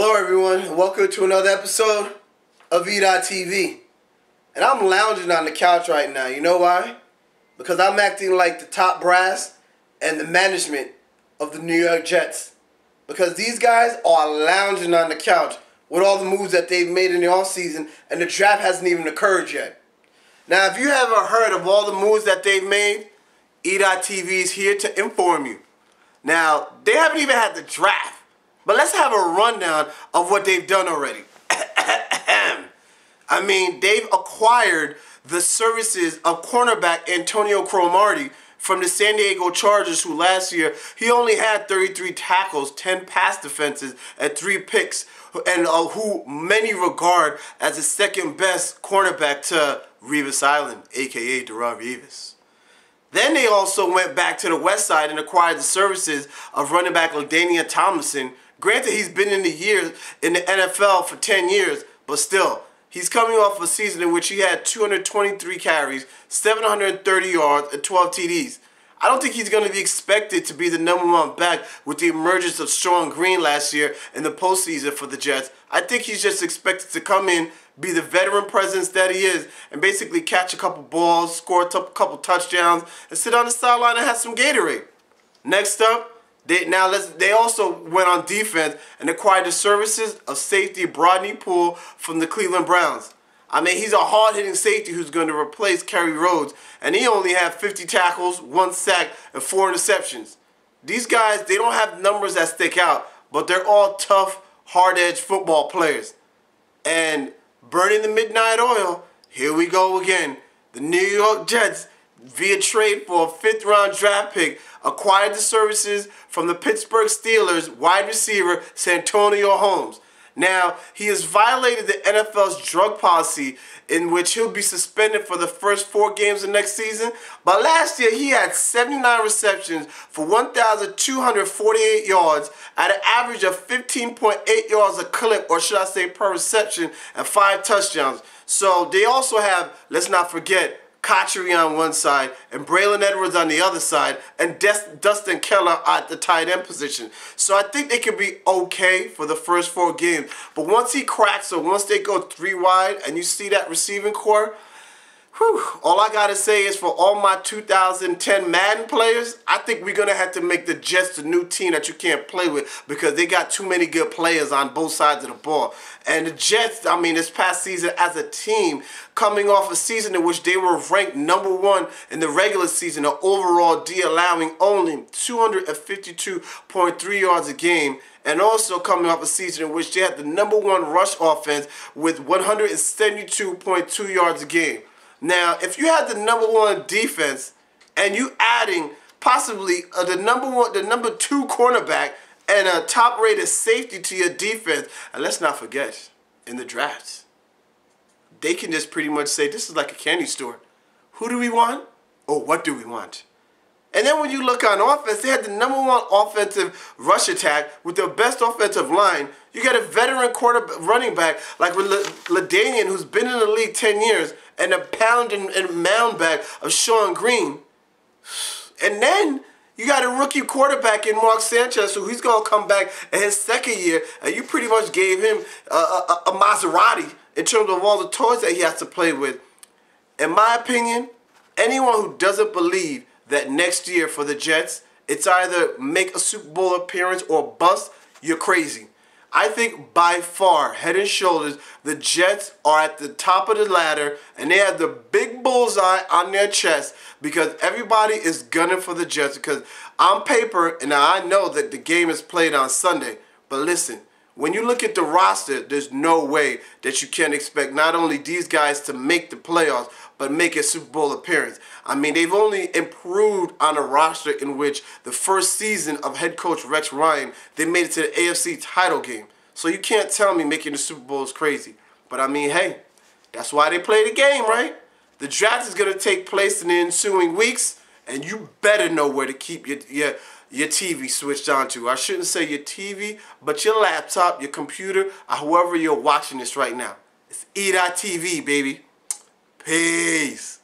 Hello everyone, and welcome to another episode of E.TV. And I'm lounging on the couch right now. You know why? Because I'm acting like the top brass and the management of the New York Jets. Because these guys are lounging on the couch with all the moves that they've made in the offseason, and the draft hasn't even occurred yet. Now, if you haven't heard of all the moves that they've made, E.TV is here to inform you. Now, they haven't even had the draft. But let's have a rundown of what they've done already. I mean, they've acquired the services of cornerback Antonio Cromartie from the San Diego Chargers, who last year, he only had 33 tackles, 10 pass defenses, and 3 picks, and who many regard as the second best cornerback to Revis Island, a.k.a. Darrelle Revis. Then they also went back to the west side and acquired the services of running back LaDainian Tomlinson. Granted, he's been in the NFL for 10 years, but still, he's coming off a season in which he had 223 carries, 730 yards, and 12 TDs. I don't think he's going to be expected to be the #1 back with the emergence of Sean Green last year in the postseason for the Jets. I think he's just expected to come in, be the veteran presence that he is, and basically catch a couple balls, score a couple touchdowns, and sit on the sideline and have some Gatorade. Next up, they also went on defense and acquired the services of safety Brodney Poole from the Cleveland Browns. I mean, he's a hard-hitting safety who's going to replace Kerry Rhodes, and he only had 50 tackles, 1 sack, and 4 interceptions. These guys, they don't have numbers that stick out, but they're all tough, hard-edged football players. And burning the midnight oil, here we go again. The New York Jets, via trade for a 5th-round draft pick, acquired the services from the Pittsburgh Steelers wide receiver Santonio Holmes. Now, he has violated the NFL's drug policy, in which he'll be suspended for the first 4 games of next season. But last year, he had 79 receptions for 1,248 yards at an average of 15.8 yards a clip, or should I say per reception, and 5 touchdowns. So they also have, let's not forget, Cotchery on one side and Braylon Edwards on the other side, and Dustin Keller at the tight end position. So I think they could be okay for the first 4 games. But once he cracks, or once they go 3 wide and you see that receiving core, all I got to say is, for all my 2010 Madden players, I think we're going to have to make the Jets the new team that you can't play with, because they got too many good players on both sides of the ball. And the Jets, I mean, this past season as a team, coming off a season in which they were ranked #1 in the regular season, an overall D, allowing only 252.3 yards a game, and also coming off a season in which they had the #1 rush offense with 172.2 yards a game. Now, if you had the #1 defense and you adding possibly the number 2 cornerback and a top-rated safety to your defense, and let's not forget, in the drafts, they can just pretty much say, this is like a candy store. Who do we want? Or what do we want? And then when you look on offense, they had the #1 offensive rush attack with the best offensive line. You got a veteran running back like LaDainian, who's been in the league 10 years, and a pound and mound back of Sean Green. And then you got a rookie quarterback in Mark Sanchez, who he's going to come back in his 2nd year, and you pretty much gave him a Maserati in terms of all the toys that he has to play with. In my opinion, anyone who doesn't believe that next year for the Jets, it's either make a Super Bowl appearance or bust, you're crazy. I think by far, head and shoulders, the Jets are at the top of the ladder, and they have the big bullseye on their chest, because everybody is gunning for the Jets. Because on paper, and I know that the game is played on Sunday, but listen, when you look at the roster, there's no way that you can expect not only these guys to make the playoffs, but make a Super Bowl appearance. I mean, they've only improved on a roster in which the first season of head coach Rex Ryan, they made it to the AFC title game. So you can't tell me making the Super Bowl is crazy. But I mean, hey, that's why they play the game, right? The draft is going to take place in the ensuing weeks, and you better know where to keep your TV switched on to. I shouldn't say your TV, but your laptop, your computer, or however you're watching this right now. It's E.TV, baby. Peace.